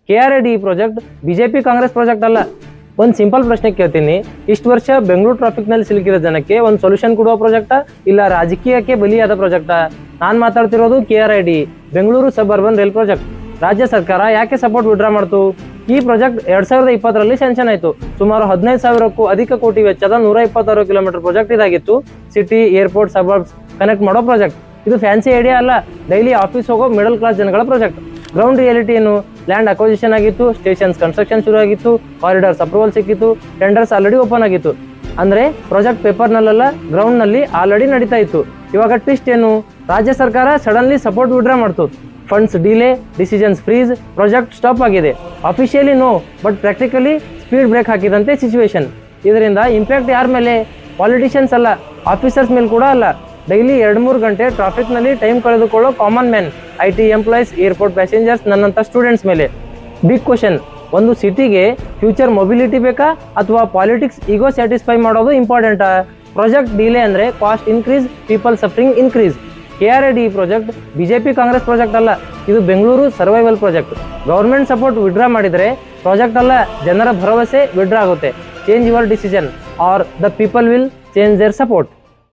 KRAD project BJP Congress project ಅಲ್ಲ. ಒಂದು simple ಪ್ರಶ್ನೆ ಕೇಳ್ತೀನಿ, ಇಷ್ಟು ವರ್ಷ ಬೆಂಗಳೂರು ಟ್ರಾಫಿಕ್ನಲ್ಲಿ ಸಿಲುಕಿರೋ ಜನಕ್ಕೆ ಒಂದು ಸೊಲ್ಯೂಷನ್ ಕೊಡುವ ಪ್ರಾಜೆಕ್ಟಾ ಇಲ್ಲ ರಾಜಕೀಯಕ್ಕೆ ಬಲಿಯಾದ ಪ್ರಾಜೆಕ್ಟಾ? ನಾನು ಮಾತಾಡ್ತಿರೋದು KRAD ಬೆಂಗಳೂರು ಸಬ್ ಅರ್ಬನ್ ರೈಲ್ ಪ್ರಾಜೆಕ್ಟ್. ರಾಜ್ಯ ಸರ್ಕಾರ ಯಾಕೆ ಸಪೋರ್ಟ್ ವಿಡ್ರಾ ಮಾಡ್ತು? ಈ ಪ್ರಾಜೆಕ್ಟ್ 2020ರಲ್ಲಿ ಸ್ಯಾಂಕ್ಷನ್ ಆಯಿತು. ಸುಮಾರು 15,000ಕ್ಕೂ ಅಧಿಕ ಕೋಟಿ ವೆಚ್ಚದ 126 ಕಿಲೋಮೀಟರ್ ಪ್ರಾಜೆಕ್ಟ್ ಇದಾಗಿತ್ತು. ಸಿಟಿ, ಏರ್ಪೋರ್ಟ್, ಸಬರ್ಬ್ಸ್ ಕನೆಕ್ಟ್ ಮಾಡೋ ಪ್ರಾಜೆಕ್ಟ್. ಇದು ಫ್ಯಾನ್ಸಿ ಐಡಿಯಾ ಅಲ್ಲ, ಡೈಲಿ ಆಫೀಸ್ ಹೋಗೋ ಮಿಡಲ್ ಕ್ಲಾಸ್ ಜನಗಳ ಪ್ರಾಜೆಕ್ಟ್. ಗ್ರೌಂಡ್ ರಿಯಾಲಿಟಿ ಏನು? ಲ್ಯಾಂಡ್ ಅಕ್ವಿಸಿಷನ್ ಆಗಿತ್ತು, ಸ್ಟೇಷನ್ಸ್ ಕನ್ಸ್ಟ್ರಕ್ಷನ್ ಶುರು ಆಗಿತ್ತು, ಕಾರಿಡಾರ್ಸ್ ಅಪ್ರೂವಲ್ ಸಿಕ್ಕಿತ್ತು, ಟೆಂಡರ್ಸ್ ಆಲ್ರೆಡಿ ಓಪನ್ ಆಗಿತ್ತು. ಅಂದರೆ ಪ್ರಾಜೆಕ್ಟ್ ಪೇಪರ್ನಲ್ಲ, ಗ್ರೌಂಡ್ನಲ್ಲಿ ಆಲ್ರೆಡಿ ನಡೀತಾ ಇತ್ತು. ಇವಾಗ ಟ್ವಿಸ್ಟ್ ಏನು? ರಾಜ್ಯ ಸರ್ಕಾರ ಸಡನ್ಲಿ ಸಪೋರ್ಟ್ ವಿಡ್ರಾ ಮಾಡ್ತು. Funds delay, decisions freeze, project stop ಆಗಿದೆ. Officially no, but practically speed break ಹಾಕಿದಂತೆ ಸಿಚುವೇಶನ್. ಇದರಿಂದ ಇಂಪ್ಯಾಕ್ಟ್ ಯಾರ ಮೇಲೆ? ಪಾಲಿಟಿಷಿಯನ್ಸ್ ಅಲ್ಲ, ಆಫೀಸರ್ಸ್ ಮೇಲೆ ಕೂಡ ಅಲ್ಲ. ಡೈಲಿ 2-3 ಗಂಟೆ ಟ್ರಾಫಿಕ್ನಲ್ಲಿ ಟೈಮ್ ಕಳೆದುಕೊಳ್ಳೋ common man, IT employees, airport passengers, ನನ್ನಂಥ ಸ್ಟೂಡೆಂಟ್ಸ್ ಮೇಲೆ. ಬಿಗ್ ಕ್ವಶನ್, ಒಂದು ಸಿಟಿಗೆ ಫ್ಯೂಚರ್ ಮೊಬಿಲಿಟಿ ಬೇಕಾ ಅಥವಾ ಪಾಲಿಟಿಕ್ಸ್ ಈಗೋ ಸ್ಯಾಟಿಸ್ಫೈ ಮಾಡೋದು ಇಂಪಾರ್ಟೆಂಟಾ? ಪ್ರಾಜೆಕ್ಟ್ ಡಿಲೇ ಅಂದರೆ cost increase, people suffering increase. KRAD project BJP Congress project ಅಲ್ಲ, ಇದು Bengaluru survival project. Government support withdraw ಮಾಡಿದರೆ ಪ್ರಾಜೆಕ್ಟ್ ಅಲ್ಲ, ಜನರ ಭರವಸೆ ವಿಡ್ರಾ ಆಗುತ್ತೆ. Change your decision are the people will change there support.